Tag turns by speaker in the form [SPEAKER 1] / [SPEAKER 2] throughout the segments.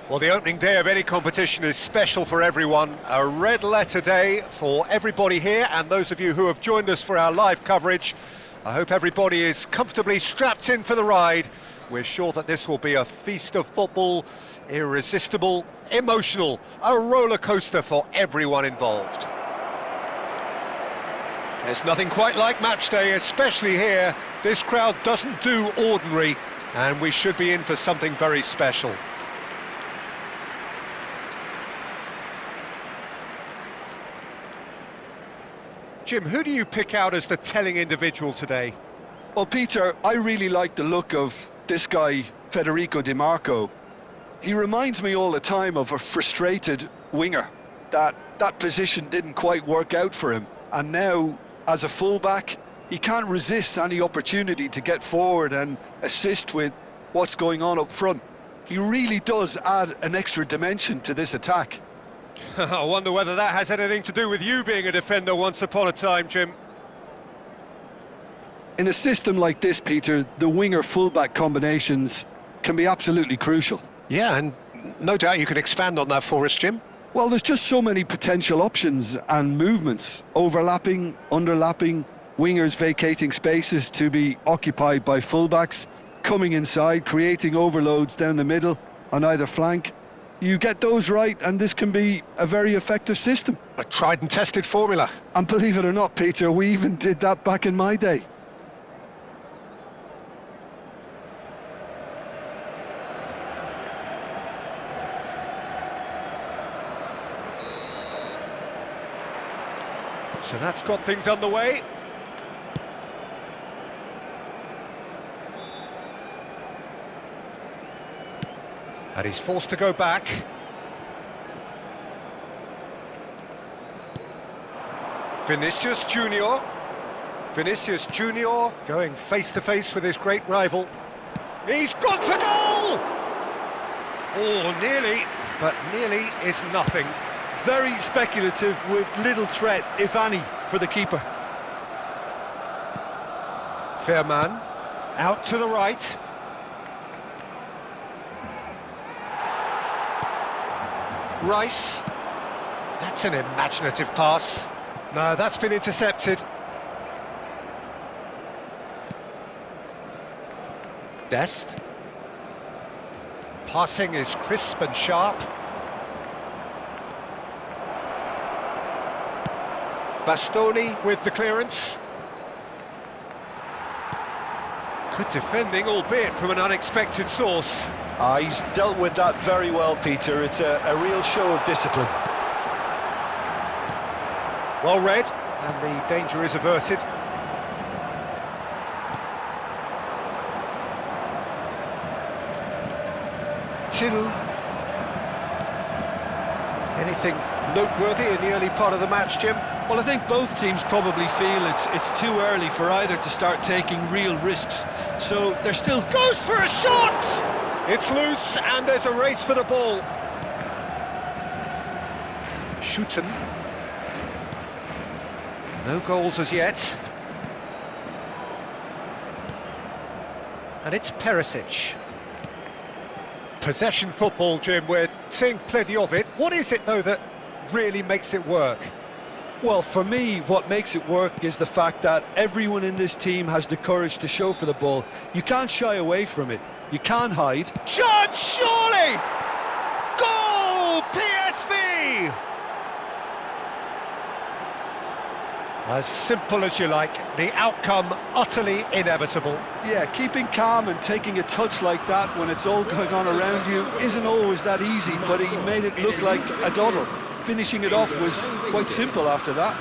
[SPEAKER 1] Well, the opening day of any competition is special for everyone. A red letter day for everybody here, and those of you who have joined us for our live coverage. I hope everybody is comfortably strapped in for the ride. We're sure that this will be a feast of football, irresistible, emotional, a roller coaster for everyone involved. There's nothing quite like match day, especially here. This crowd doesn't do ordinary, and we should be in for something very special. Jim, who do you pick out as the telling individual today?
[SPEAKER 2] Well, Peter, I really like the look of this guy, Federico Di Marco. He reminds me all the time of a frustrated winger. That position didn't quite work out for him. And now, as a fullback, he can't resist any opportunity to get forward and assist with what's going on up front. He really does add an extra dimension to this attack.
[SPEAKER 1] I wonder whether that has anything to do with you being a defender once upon a time, Jim.
[SPEAKER 2] In a system like this, Peter, the winger-fullback combinations can be absolutely crucial.
[SPEAKER 1] Yeah, and no doubt you can expand on that for us, Jim.
[SPEAKER 2] Well, there's just so many potential options and movements. Overlapping, underlapping, wingers vacating spaces to be occupied by fullbacks, coming inside, creating overloads down the middle on either flank. You get those right, and this can be a very effective system.
[SPEAKER 1] A tried and tested formula.
[SPEAKER 2] And believe it or not, Peter, we even did that back in my day.
[SPEAKER 1] So that's got things underway. And he's forced to go back. Vinicius Junior. Vinicius Junior going face-to-face with his great rival. He's gone for goal! Oh, nearly, but nearly is nothing.
[SPEAKER 2] Very speculative with little threat, if any, for the keeper.
[SPEAKER 1] Fair man, out to the right. Rice. That's an imaginative pass. No, that's been intercepted. Dest. Passing is crisp and sharp. Bastoni with the clearance. Good defending, albeit from an unexpected source.
[SPEAKER 2] He's dealt with that very well, Peter. It's a real show of discipline.
[SPEAKER 1] Well read, and the danger is averted. Till. Anything noteworthy in the early part of the match, Jim?
[SPEAKER 2] Well, I think both teams probably feel it's too early for either to start taking real risks. So they're still...
[SPEAKER 1] Goes for a shot! It's loose, and there's a race for the ball. Shooten. No goals as yet. And it's Perisic. Possession football, Jim, we're seeing plenty of it. What is it, though, that really makes it work?
[SPEAKER 2] Well, for me, what makes it work is the fact that everyone in this team has the courage to show for the ball. You can't shy away from it. You can't hide.
[SPEAKER 1] Shot, surely! Goal! PSV! As simple as you like, the outcome utterly inevitable.
[SPEAKER 2] Yeah, keeping calm and taking a touch like that when it's all going on around you isn't always that easy, but he made it look like a doddle. finishing it off was quite simple after that.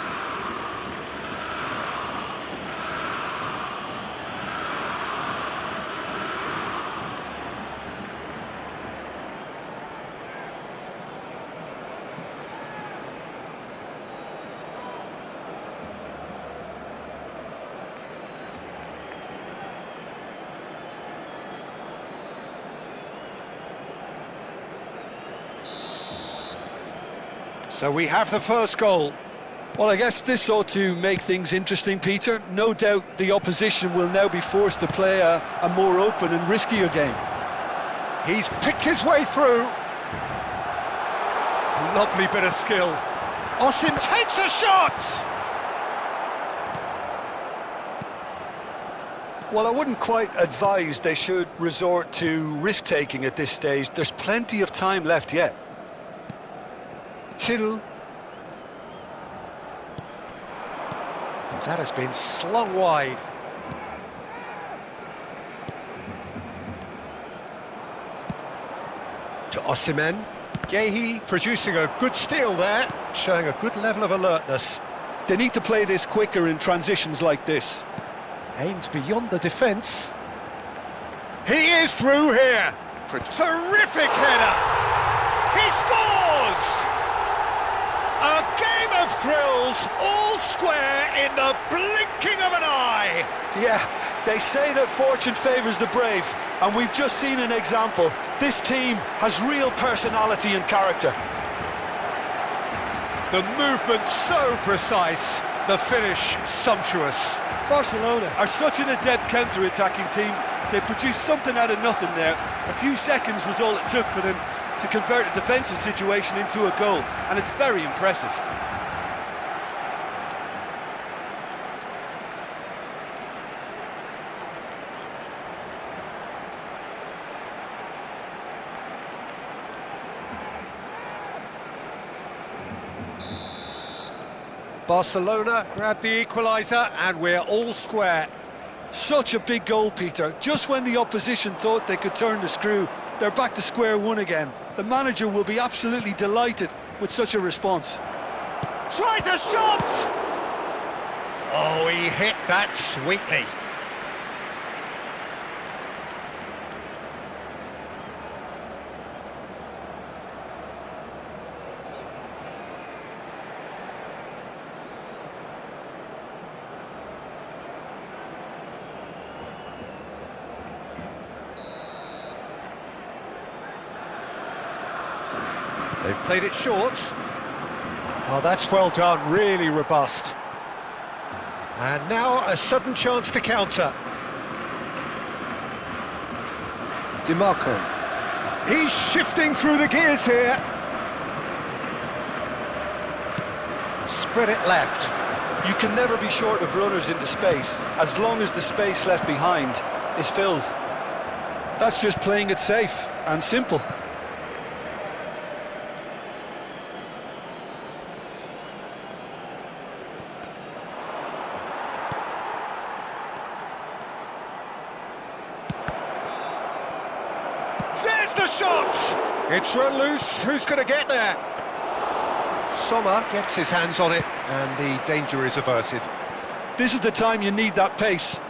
[SPEAKER 1] So we have the first goal.
[SPEAKER 2] Well, I guess this ought to make things interesting, Peter. No doubt the opposition will now be forced to play a more open and riskier game.
[SPEAKER 1] He's picked his way through. Lovely bit of skill. Osim takes a shot!
[SPEAKER 2] Well, I wouldn't quite advise they should resort to risk-taking at this stage. There's plenty of time left yet.
[SPEAKER 1] Till. That has been slung wide. To Osimhen. Gehi producing a good steal there, showing a good level of alertness.
[SPEAKER 2] They need to play this quicker in transitions like this.
[SPEAKER 1] Aims beyond the defence. He is through here. Terrific header. He scores! A game of thrills, all square in the blinking of an eye.
[SPEAKER 2] Yeah, they say that fortune favours the brave, and we've just seen an example. This team has real personality and character.
[SPEAKER 1] The movement so precise, the finish sumptuous.
[SPEAKER 2] Barcelona are such an adept counter-attacking team. They produced something out of nothing there. A few seconds was all it took for them to convert a defensive situation into a goal, and it's very impressive.
[SPEAKER 1] Barcelona grab the equaliser and we're all square.
[SPEAKER 2] Such a big goal, Peter. Just when the opposition thought they could turn the screw, they're back to square one again. The manager will be absolutely delighted with such a response.
[SPEAKER 1] Tries a shot! Oh, he hit that sweetly. They've played it short. Oh, that's well done, really robust. And now a sudden chance to counter. DiMarco. He's shifting through the gears here. Spread it left.
[SPEAKER 2] You can never be short of runners into space, as long as the space left behind is filled. That's just playing it safe and simple.
[SPEAKER 1] The shot! It's run loose, who's going to get there? Sommer gets his hands on it and the danger is averted.
[SPEAKER 2] This is the time you need that pace.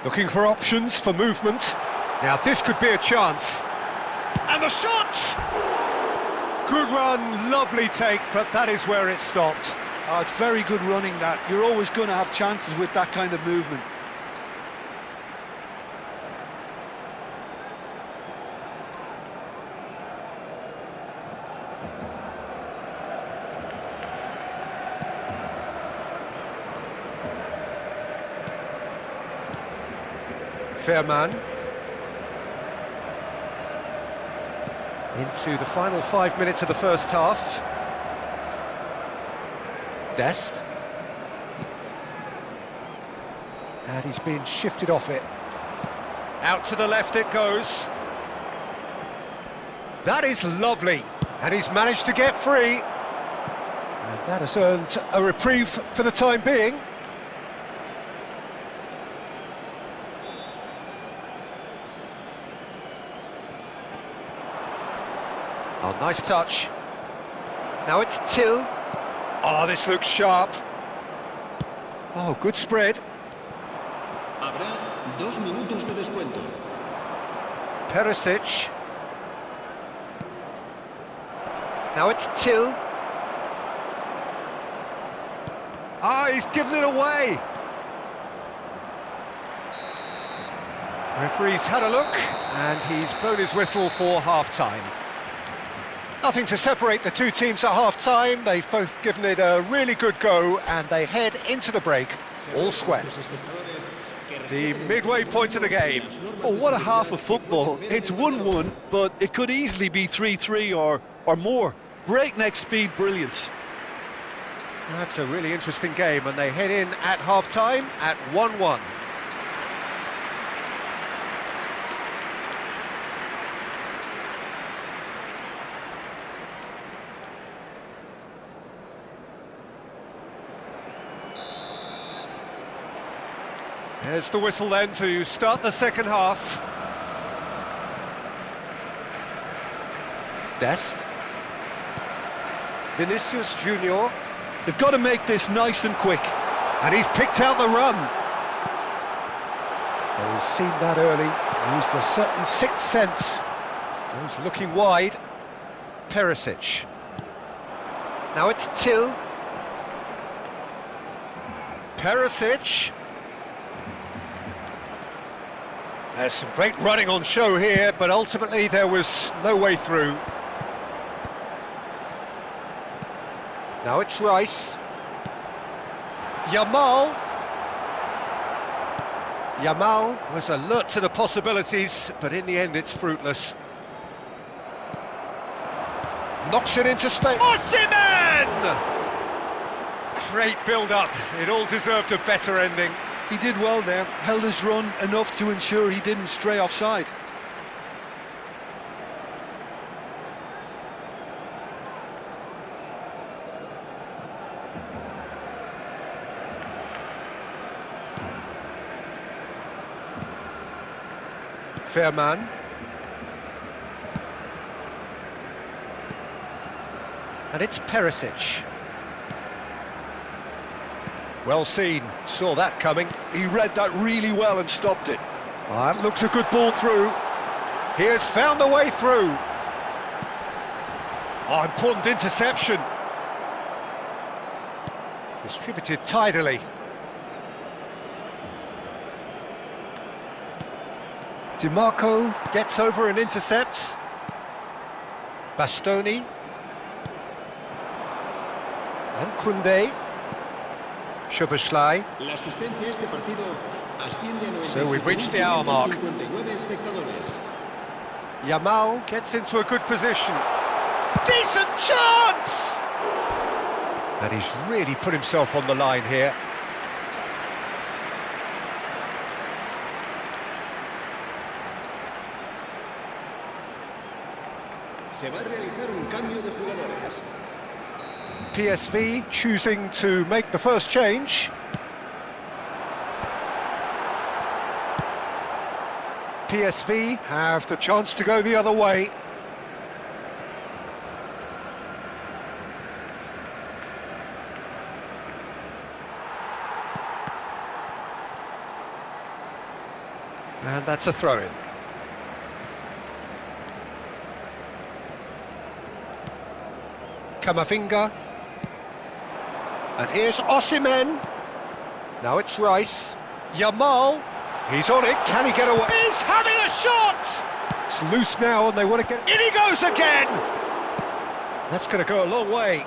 [SPEAKER 1] Looking for options for movement. Now this could be a chance. And the shot! Good run, lovely take, but that is where it stopped.
[SPEAKER 2] Oh, it's very good running that. You're always going to have chances with that kind of movement.
[SPEAKER 1] Fairman. Into the final 5 minutes of the first half. Dest. And he's been shifted off it. Out to the left it goes. That is lovely. And he's managed to get free. And that has earned a reprieve for the time being. Oh, nice touch. Now it's Till. Oh, this looks sharp. Oh, good spread.
[SPEAKER 3] Habrá 2 minutos de descuento.
[SPEAKER 1] Perisic. Now it's Till. Ah, he's given it away. Referee's had a look, and he's blown his whistle for half-time. Nothing to separate the two teams at half-time. They've both given it a really good go, and they head into the break all square. The midway point of the game.
[SPEAKER 2] Oh, what a half of football. It's 1-1, but it could easily be 3-3 or more. Breakneck speed brilliance.
[SPEAKER 1] That's a really interesting game, and they head in at half-time at 1-1. There's the whistle then to start the second half. Dest. Vinicius Junior.
[SPEAKER 2] They've got to make this nice and quick.
[SPEAKER 1] And he's picked out the run. Well, he's seen that early, used a certain sixth sense. Goes looking wide. Perisic. Now it's Till. Perisic. There's some great running on show here, but ultimately there was no way through. Now it's Rice. Yamal. Yamal was alert to the possibilities, but in the end it's fruitless. Knocks it into space. Osimhen! Great build-up. It all deserved a better ending.
[SPEAKER 2] He did well there, held his run enough to ensure he didn't stray offside.
[SPEAKER 1] Fair man. And it's Perisic. Well seen, saw that coming.
[SPEAKER 2] He read that really well and stopped it.
[SPEAKER 1] Well, that looks a good ball through. He has found the way through. Oh, important interception. Distributed tidily. DiMarco gets over and intercepts. Bastoni. And Koundé. Szoboszlai. So we've reached the hour mark. Yamal gets into a good position. Decent chance! And he's really put himself on the line here.
[SPEAKER 3] Se va a realizar un cambio de jugadores.
[SPEAKER 1] PSV choosing to make the first change. PSV have the chance to go the other way. And that's a throw-in. Camavinga. And here's Osimhen. Now it's Rice. Yamal. He's on it. Can he get away? He's having a shot! It's loose now and they want to get... In he goes again! That's going to go a long way.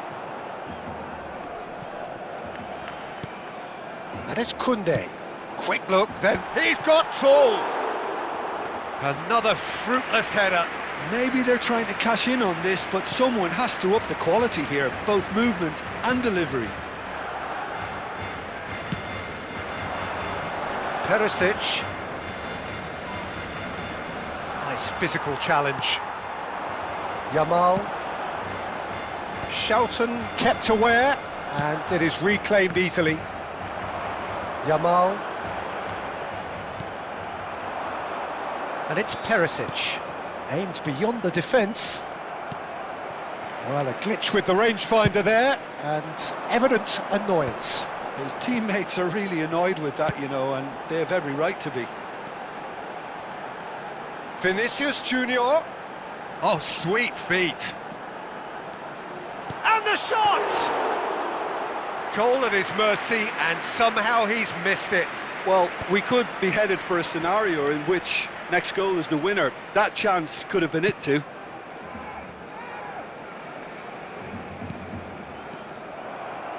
[SPEAKER 1] And it's Koundé. Quick look, then he's got tall. Another fruitless header.
[SPEAKER 2] Maybe they're trying to cash in on this, but someone has to up the quality here, both movement and delivery.
[SPEAKER 1] Perisic. Nice physical challenge. Yamal. Shelton kept aware, and it is reclaimed easily. Yamal. And it's Perisic. Aimed beyond the defence. Well, a glitch with the rangefinder there, and evident annoyance.
[SPEAKER 2] His teammates are really annoyed with that, you know, and they have every right to be.
[SPEAKER 1] Vinicius Junior. Oh, sweet feet. And the shot! Goal at his mercy, and somehow he's missed it.
[SPEAKER 2] Well, we could be headed for a scenario in which next goal is the winner. That chance could have been it too.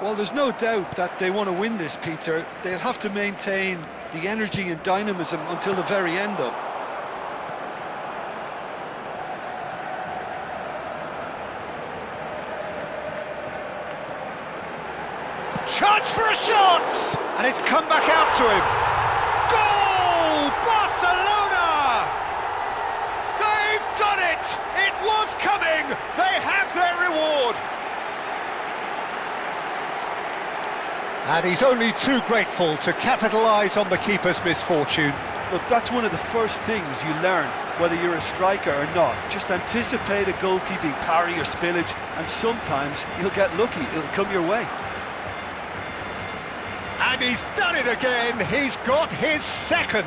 [SPEAKER 2] Well, there's no doubt that they want to win this, Peter. They'll have to maintain the energy and dynamism until the very end, though.
[SPEAKER 1] Chance for a shot! And it's come back out to him. Goal! Barcelona! They've done it! It was coming! They have their reward! And he's only too grateful to capitalise on the keeper's misfortune.
[SPEAKER 2] Look, that's one of the first things you learn, whether you're a striker or not. Just anticipate a goalkeeping parry or spillage, and sometimes you'll get lucky, it'll come your way.
[SPEAKER 1] And he's done it again, he's got his second.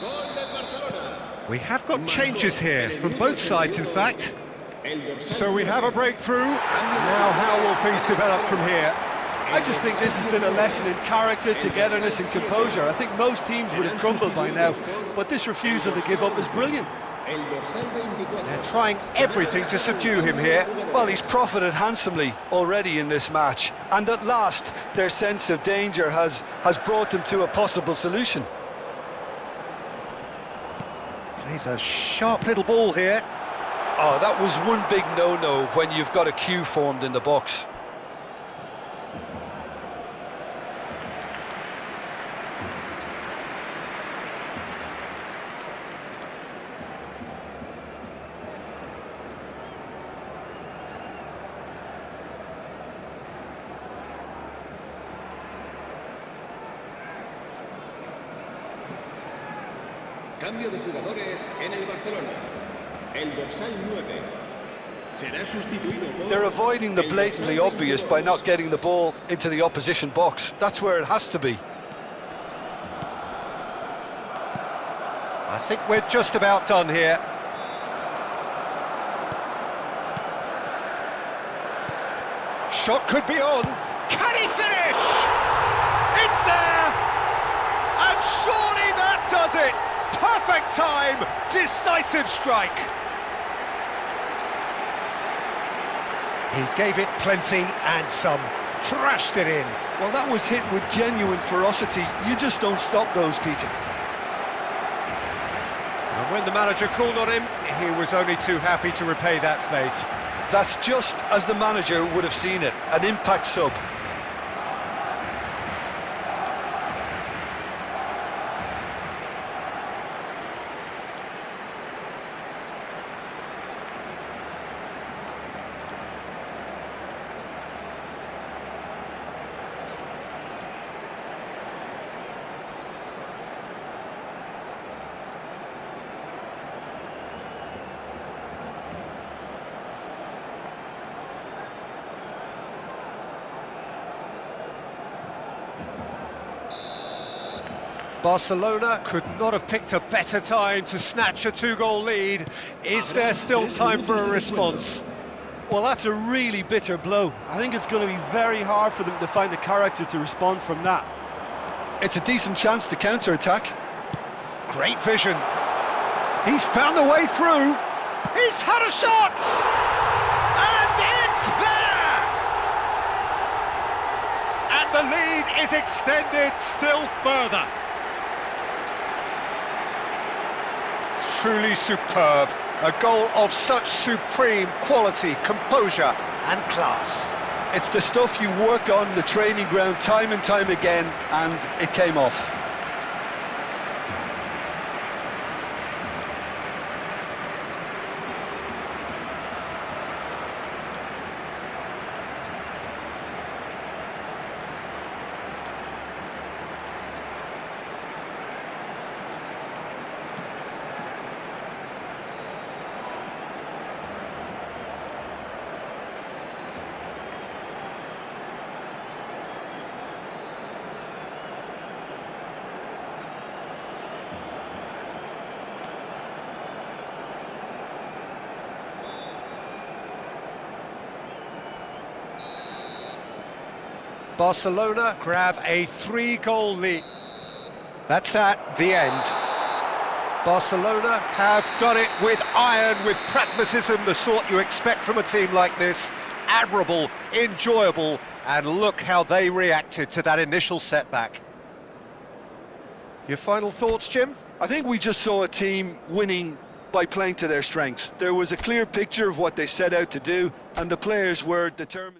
[SPEAKER 3] Gol del Barcelona.
[SPEAKER 1] We have got changes here, from both sides in fact. So we have a breakthrough, and now how will things develop from here?
[SPEAKER 2] I just think this has been a lesson in character, togetherness and composure. I think most teams would have crumbled by now, but this refusal to give up is brilliant.
[SPEAKER 1] They're trying everything to subdue him here.
[SPEAKER 2] Well, he's profited handsomely already in this match, and at last their sense of danger has brought them to a possible solution.
[SPEAKER 1] Plays a sharp little ball here.
[SPEAKER 2] Oh, that was one big no-no when you've got a queue formed in the box.
[SPEAKER 3] Cambio de jugadores en el Barcelona. El dorsal 9 será sustituido por...
[SPEAKER 2] They're avoiding the blatantly obvious by not getting the ball into the opposition box. That's where it has to be.
[SPEAKER 1] I think we're just about done here. Shot could be on. Can he finish? It's there! And surely that does it! Perfect time! Decisive strike! He gave it plenty and some. Trashed it in.
[SPEAKER 2] Well, that was hit with genuine ferocity. You just don't stop those, Peter.
[SPEAKER 1] And when the manager called on him, he was only too happy to repay that fate.
[SPEAKER 2] That's just as the manager would have seen it, an impact sub.
[SPEAKER 1] Barcelona could not have picked a better time to snatch a two-goal lead. Is there still time for a response?
[SPEAKER 2] Well, that's a really bitter blow. I think it's going to be very hard for them to find the character to respond from that. It's a decent chance to counter-attack.
[SPEAKER 1] Great vision. He's found a way through. He's had a shot! And it's there! And the lead is extended still further. Truly superb. A goal of such supreme quality, composure and class.
[SPEAKER 2] It's the stuff you work on the training ground time and time again, and it came off.
[SPEAKER 1] Barcelona grab a 3-goal lead. That's that, the end. Barcelona have done it with iron, with pragmatism, the sort you expect from a team like this. Admirable, enjoyable, and look how they reacted to that initial setback. Your final thoughts, Jim?
[SPEAKER 2] I think we just saw a team winning by playing to their strengths. There was a clear picture of what they set out to do, and the players were determined.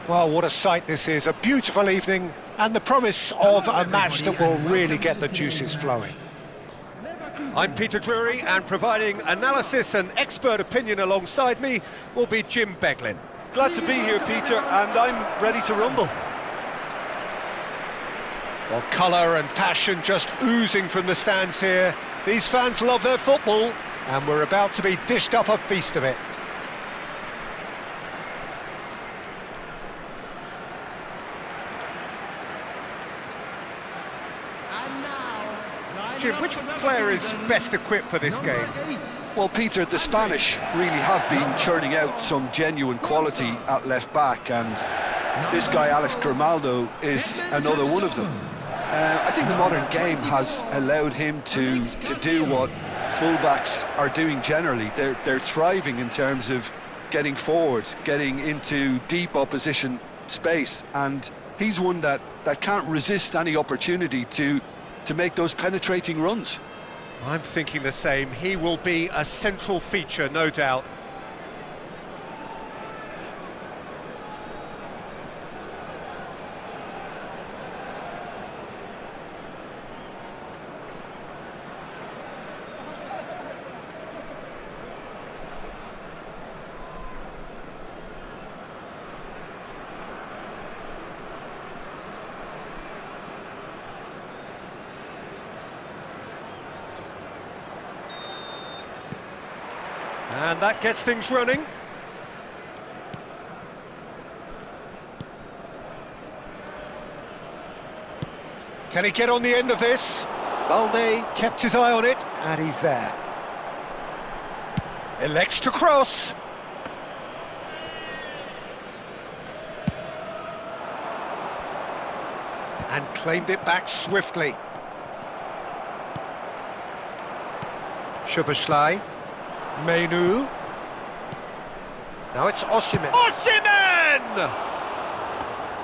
[SPEAKER 1] Well, what a sight this is. A beautiful evening and the promise of a match that will really get the juices flowing. I'm Peter Drury, and providing analysis and expert opinion alongside me will be Jim Beglin.
[SPEAKER 2] Glad to be here, Peter, and I'm ready to rumble.
[SPEAKER 1] Well, colour and passion just oozing from the stands here. These fans love their football, and we're about to be dished up a feast of it. Jim, which player is best equipped for this game?
[SPEAKER 2] Well, Peter, the Spanish really have been churning out some genuine quality at left-back, and this guy, Alex Grimaldo, is another one of them. I think the modern game has allowed him to do what fullbacks are doing generally. They're thriving in terms of getting forward, getting into deep opposition space, and he's one that can't resist any opportunity to make those penetrating runs.
[SPEAKER 1] I'm thinking the same. He will be a central feature, no doubt. And that gets things running. Can he get on the end of this? Balde kept his eye on it, and he's there. Elects to cross. And claimed it back swiftly. Szoboszlai. Menu. Now it's Osimhen. Osimhen!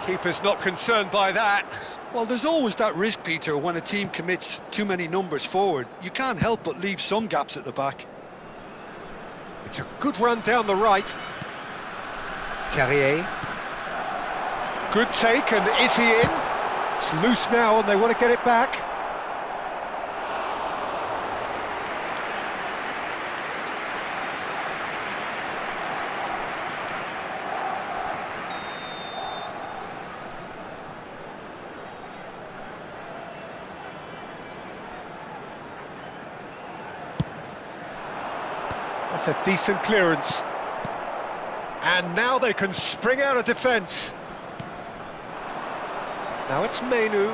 [SPEAKER 1] Keeper's not concerned by that.
[SPEAKER 2] Well, there's always that risk, Peter, when a team commits too many numbers forward. You can't help but leave some gaps at the back.
[SPEAKER 1] It's a good run down the right. Terrier. Good take, and is he in? It's loose now, and they want to get it back. That's a decent clearance. And now they can spring out of defence. Now it's Menu,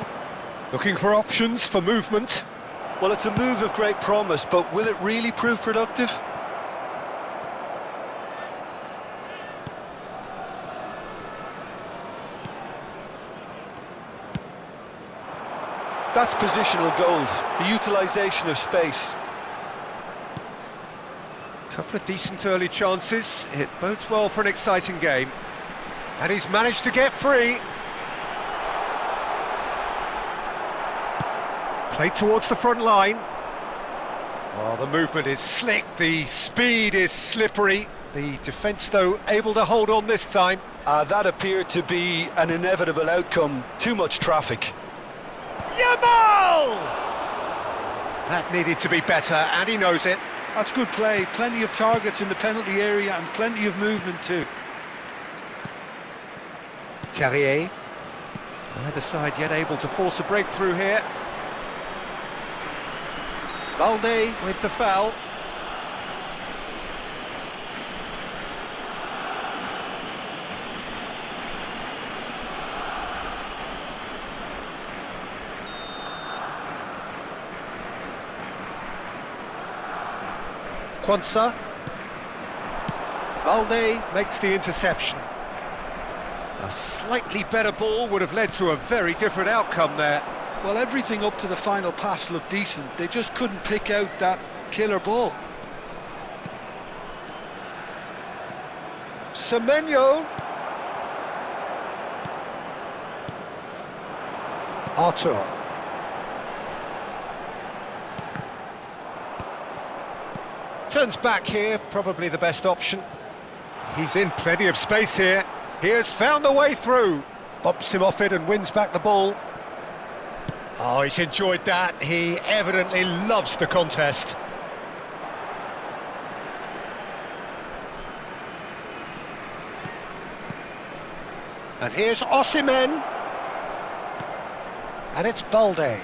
[SPEAKER 1] looking for options for movement.
[SPEAKER 2] Well, it's a move of great promise, but will it really prove productive? That's positional gold, the utilisation of space.
[SPEAKER 1] Couple of decent early chances. It bodes well for an exciting game. And he's managed to get free. Played towards the front line. Oh, the movement is slick, the speed is slippery. The defence, though, able to hold on this time.
[SPEAKER 2] That appeared to be an inevitable outcome. Too much traffic.
[SPEAKER 1] Yamal! That needed to be better, and he knows it.
[SPEAKER 2] That's good play. Plenty of targets in the penalty area and plenty of movement too.
[SPEAKER 1] Terrier. Neither side yet able to force a breakthrough here. Balde with the foul. Quansah. Balde makes the interception. A slightly better ball would have led to a very different outcome there.
[SPEAKER 2] Well, everything up to the final pass looked decent. They just couldn't pick out that killer ball.
[SPEAKER 1] Semenyo. Artur. Turns back here, probably the best option. He's in plenty of space here. He has found the way through. Bumps him off it and wins back the ball. Oh, he's enjoyed that. He evidently loves the contest. And here's Osimhen. And it's Balde.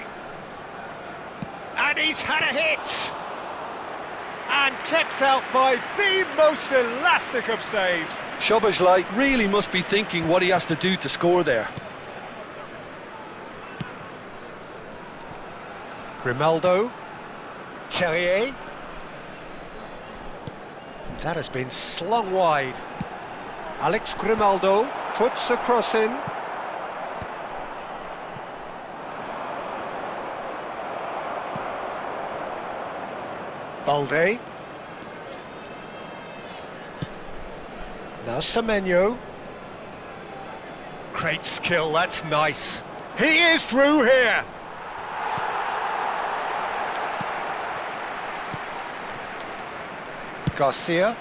[SPEAKER 1] And he's had a hit! And kept out by the most elastic of saves.
[SPEAKER 2] Szoboszlai really must be thinking what he has to do to score there.
[SPEAKER 1] Grimaldo. Terrier. That has been slung wide. Alex Grimaldo puts a cross in. Balde. Now Semenyo. Great skill, that's nice. He is through here. Garcia.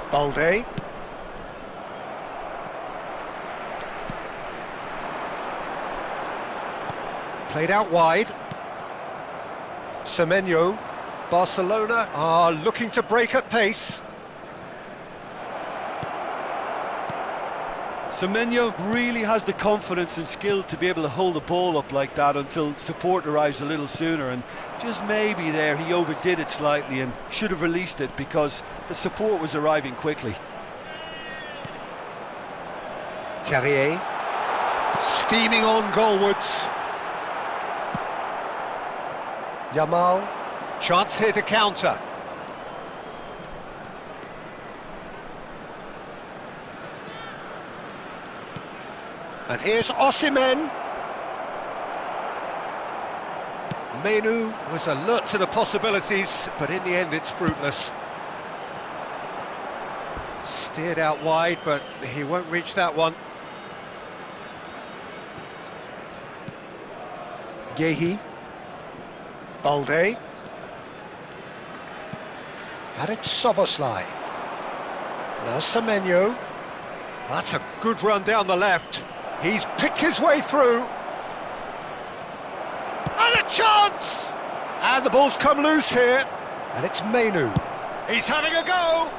[SPEAKER 1] Balde. Played out wide. Semenyo. Barcelona are looking to break at pace.
[SPEAKER 2] Semenyo really has the confidence and skill to be able to hold the ball up like that until support arrives a little sooner, and just maybe there he overdid it slightly and should have released it because the support was arriving quickly.
[SPEAKER 1] Terrier. Steaming on goalwards. Yamal. Chance here to counter. And here's Osimhen. Menu was alert to the possibilities, but in the end it's fruitless. Steered out wide, but he won't reach that one. Gehi. Balde. And it's Szoboszlai. Now Semenyo. That's a good run down the left. He's picked his way through. And a chance! And the ball's come loose here. And it's Menu. He's having a go!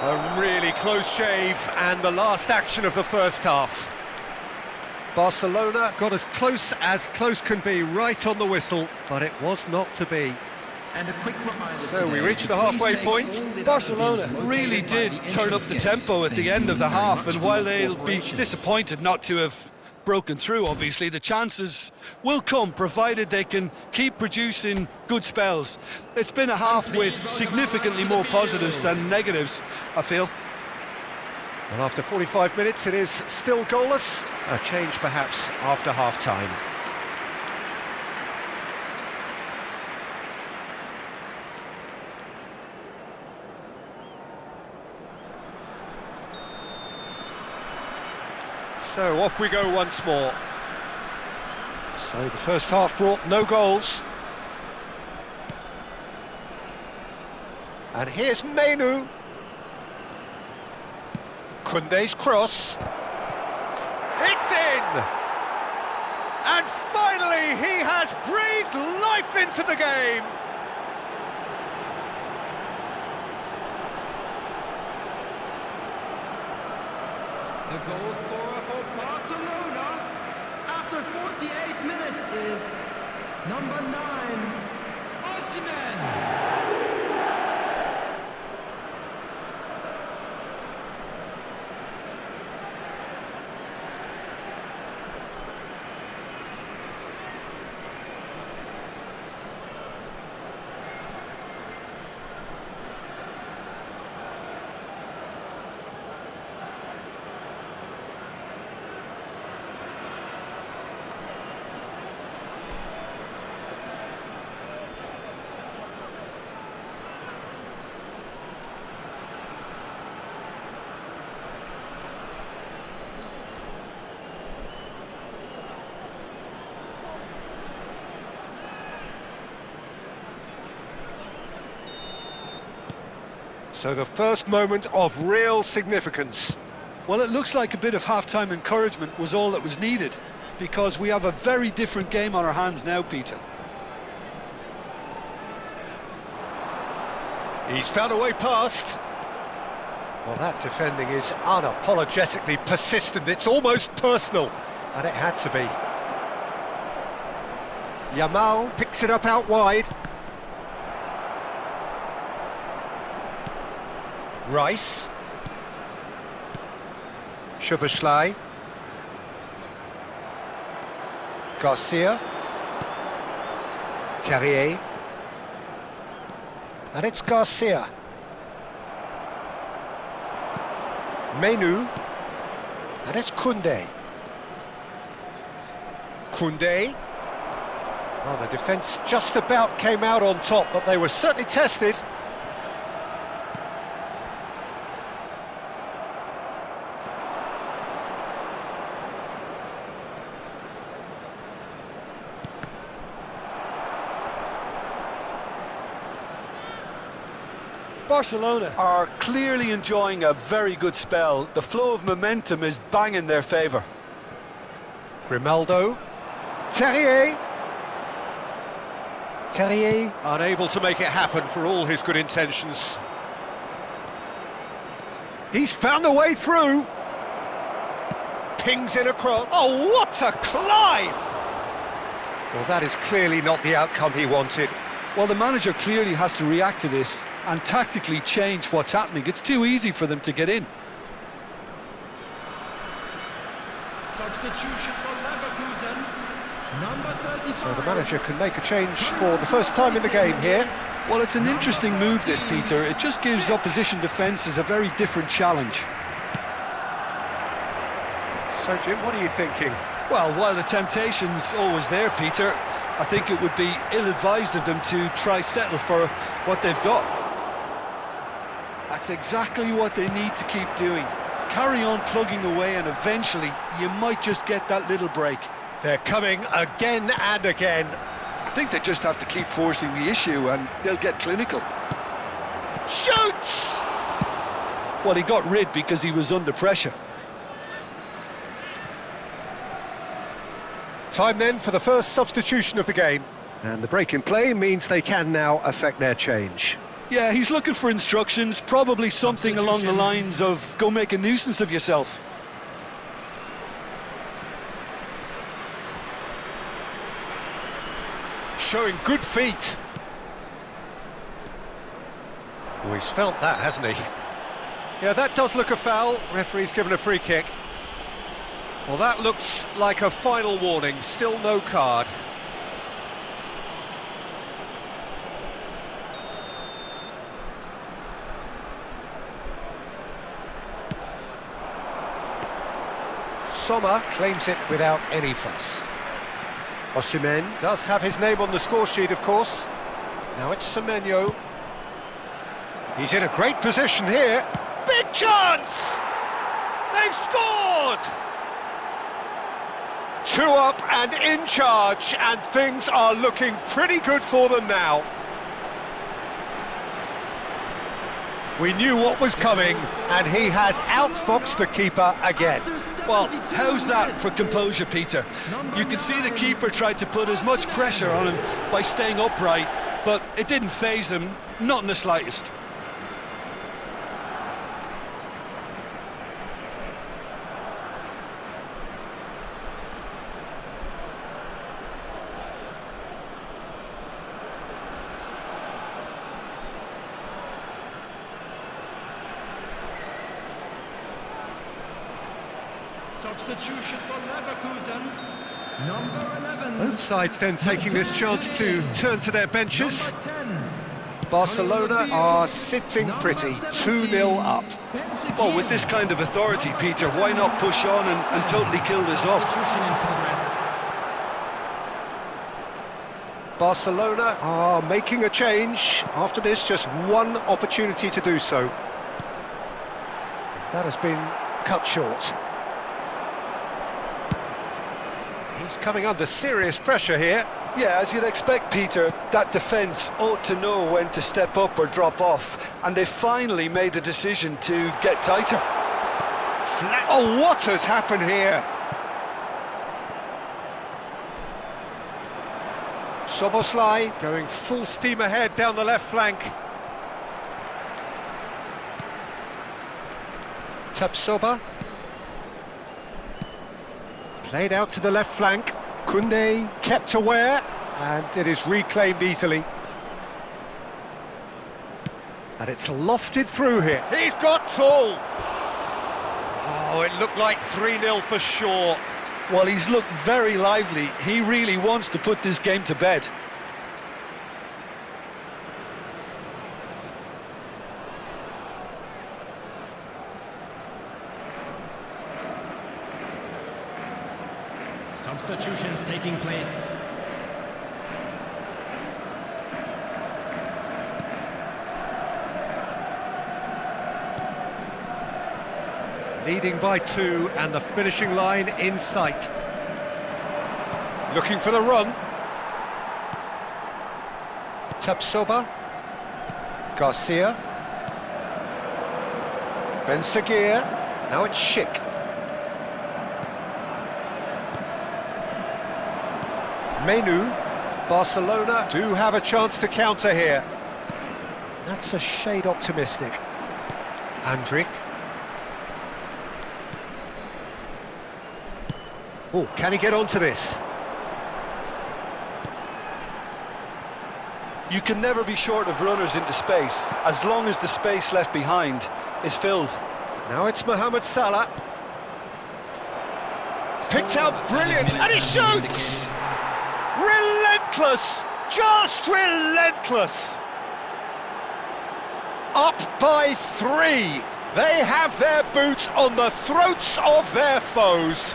[SPEAKER 1] A really close shave, and the last action of the first half. Barcelona got as close can be right on the whistle, but it was not to be.
[SPEAKER 4] And a quick reminder
[SPEAKER 1] So we
[SPEAKER 4] today,
[SPEAKER 1] reached the halfway
[SPEAKER 4] please
[SPEAKER 1] point.
[SPEAKER 4] take all the
[SPEAKER 2] Barcelona
[SPEAKER 4] located
[SPEAKER 2] really
[SPEAKER 4] by
[SPEAKER 2] did
[SPEAKER 4] the
[SPEAKER 2] turn up
[SPEAKER 4] entrance
[SPEAKER 2] the
[SPEAKER 4] gates.
[SPEAKER 2] tempo at the
[SPEAKER 4] Thank
[SPEAKER 2] end
[SPEAKER 4] you
[SPEAKER 2] of the
[SPEAKER 4] very
[SPEAKER 2] half,
[SPEAKER 4] much
[SPEAKER 2] and
[SPEAKER 4] for
[SPEAKER 2] while
[SPEAKER 4] your
[SPEAKER 2] they'll be
[SPEAKER 4] cooperation.
[SPEAKER 2] disappointed not to have broken through, obviously, the chances will come, provided they can keep producing good spells. It's been a half with significantly more positives than negatives, I feel.
[SPEAKER 1] And after 45 minutes, it is still goalless. A change perhaps after half-time. So off we go once more. So the first half brought no goals. And here's Menu. Koundé's cross. It's in! And finally he has breathed life into the game.
[SPEAKER 4] The goal scorer for Barcelona after 48 minutes is number 9, Osimhen.
[SPEAKER 1] So the first moment of real significance.
[SPEAKER 2] Well, it looks like a bit of half-time encouragement was all that was needed, because we have a very different game on our hands now, Peter.
[SPEAKER 1] He's found a way past. Well, that defending is unapologetically persistent. It's almost personal, and it had to be. Yamal picks it up out wide. Rice. Szoboszlai. Garcia. Terrier. And it's Garcia. Menu. And it's Koundé. Koundé. Well, the defence just about came out on top, but they were certainly tested.
[SPEAKER 2] Barcelona are clearly enjoying a very good spell. The flow of momentum is bang in their favour.
[SPEAKER 1] Grimaldo. Terrier. Terrier unable to make it happen for all his good intentions. He's found a way through. Pings in across. Oh, what a climb! Well, that is clearly not the outcome he wanted.
[SPEAKER 2] Well, the manager clearly has to react to this and tactically change what's happening. It's too easy for them to get in.
[SPEAKER 4] Substitution for Leverkusen, number 35.
[SPEAKER 1] So the manager can make a change for the first time in the game here.
[SPEAKER 2] Well, it's an interesting move, this, Peter. It just gives opposition defences a very different challenge.
[SPEAKER 1] So, Jim, what are you thinking?
[SPEAKER 2] Well, while the temptation's always there, Peter, I think it would be ill-advised of them to try settle for what they've got. That's exactly what they need to keep doing. Carry on plugging away, and eventually you might just get that little break.
[SPEAKER 1] They're coming again and again.
[SPEAKER 2] I think they just have to keep forcing the issue and they'll get clinical.
[SPEAKER 1] Shoots!
[SPEAKER 2] Well, he got rid because he was under pressure.
[SPEAKER 1] Time then for the first substitution of the game. And the break in play means they can now affect their change.
[SPEAKER 2] Yeah, he's looking for instructions, probably something along the lines of, go make a nuisance of yourself.
[SPEAKER 1] Showing good feet. Oh, he's felt that, hasn't he? Yeah, that does look a foul. Referee's given a free kick. Well, that looks like a final warning. Still no card. Sommer claims it without any fuss. Osimhen does have his name on the score sheet, of course. Now it's Semenyo. He's in a great position here. Big chance! They've scored! 2 up and in charge, and things are looking pretty good for them now. We knew what was coming, and he has outfoxed the keeper again.
[SPEAKER 2] Well, how's that for composure, Peter? You can see the keeper tried to put as much pressure on him by staying upright, but it didn't faze him, not in the slightest.
[SPEAKER 4] Substitution for Leverkusen. Number 11.
[SPEAKER 1] Both sides then taking this chance to turn to their benches.
[SPEAKER 4] Number 10.
[SPEAKER 1] Barcelona are sitting pretty, 2-0 up.
[SPEAKER 2] Well, with this kind of authority, Peter, why not push on and totally kill this off?
[SPEAKER 4] Substitution in progress.
[SPEAKER 1] Barcelona are making a change. After this, just one opportunity to do so. That has been cut short. He's coming under serious pressure here.
[SPEAKER 2] Yeah, as you'd expect, Peter, that defence ought to know when to step up or drop off, and they finally made a decision to get tighter.
[SPEAKER 1] Oh, what has happened here? Soboslai going full steam ahead down the left flank. Tapsoba. Played out to the left flank. Koundé kept aware, and it is reclaimed easily. And it's lofted through here. He's got tall! Oh, it looked like 3-0 for sure.
[SPEAKER 2] Well, he's looked very lively. He really wants to put this game to bed.
[SPEAKER 4] Substitutions taking place.
[SPEAKER 1] Leading by 2 and the finishing line in sight. Looking for the run. Tapsoba. Garcia. Ben Seguir. Now it's Schick. Menu. Barcelona do have a chance to counter here. That's a shade optimistic. Andrik. Oh, can he get onto this?
[SPEAKER 2] You can never be short of runners into space, as long as the space left behind is filled.
[SPEAKER 1] Now it's Mohamed Salah. Picked out brilliant, and he shoots! Relentless! Just relentless! Up by 3. They have their boots on the throats of their foes.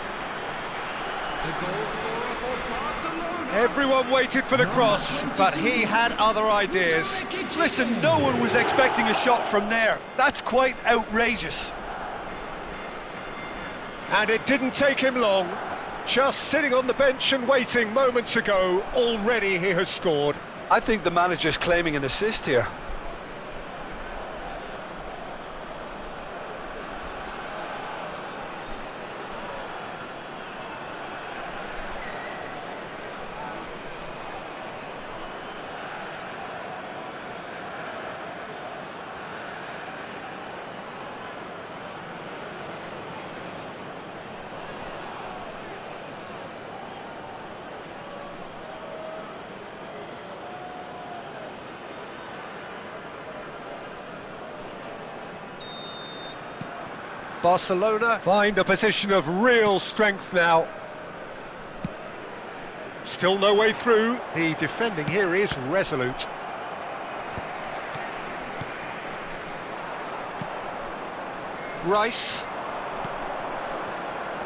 [SPEAKER 4] The goal scorer for Barcelona.
[SPEAKER 1] Everyone waited for the cross, but he had other ideas.
[SPEAKER 2] Listen, no one was expecting a shot from there. That's quite outrageous.
[SPEAKER 1] And it didn't take him long. Just sitting on the bench and waiting moments ago, already he has scored.
[SPEAKER 2] I think the manager's claiming an assist here.
[SPEAKER 1] Barcelona find a position of real strength now. Still no way through. The defending here is resolute. Rice.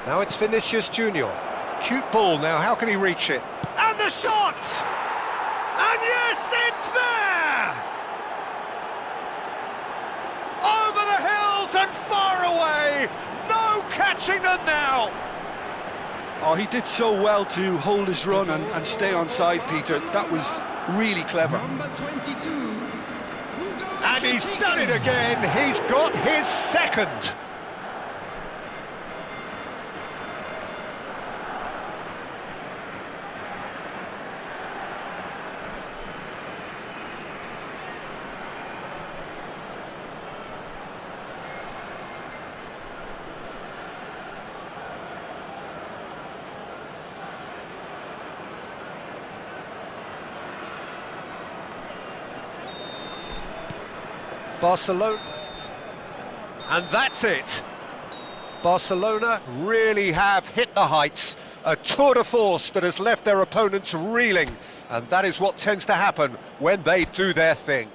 [SPEAKER 1] Now it's Vinicius Junior. Cute ball now, how can he reach it? And the shot! And yes, it's there! Over the hills and far away! No catching them now!
[SPEAKER 2] Oh, he did so well to hold his run and stay on side, Peter. That was really clever.
[SPEAKER 4] Number 22.
[SPEAKER 1] And he's done it again. He's got his second. Barcelona, and that's it. Barcelona really have hit the heights, a tour de force that has left their opponents reeling, and that is what tends to happen when they do their thing.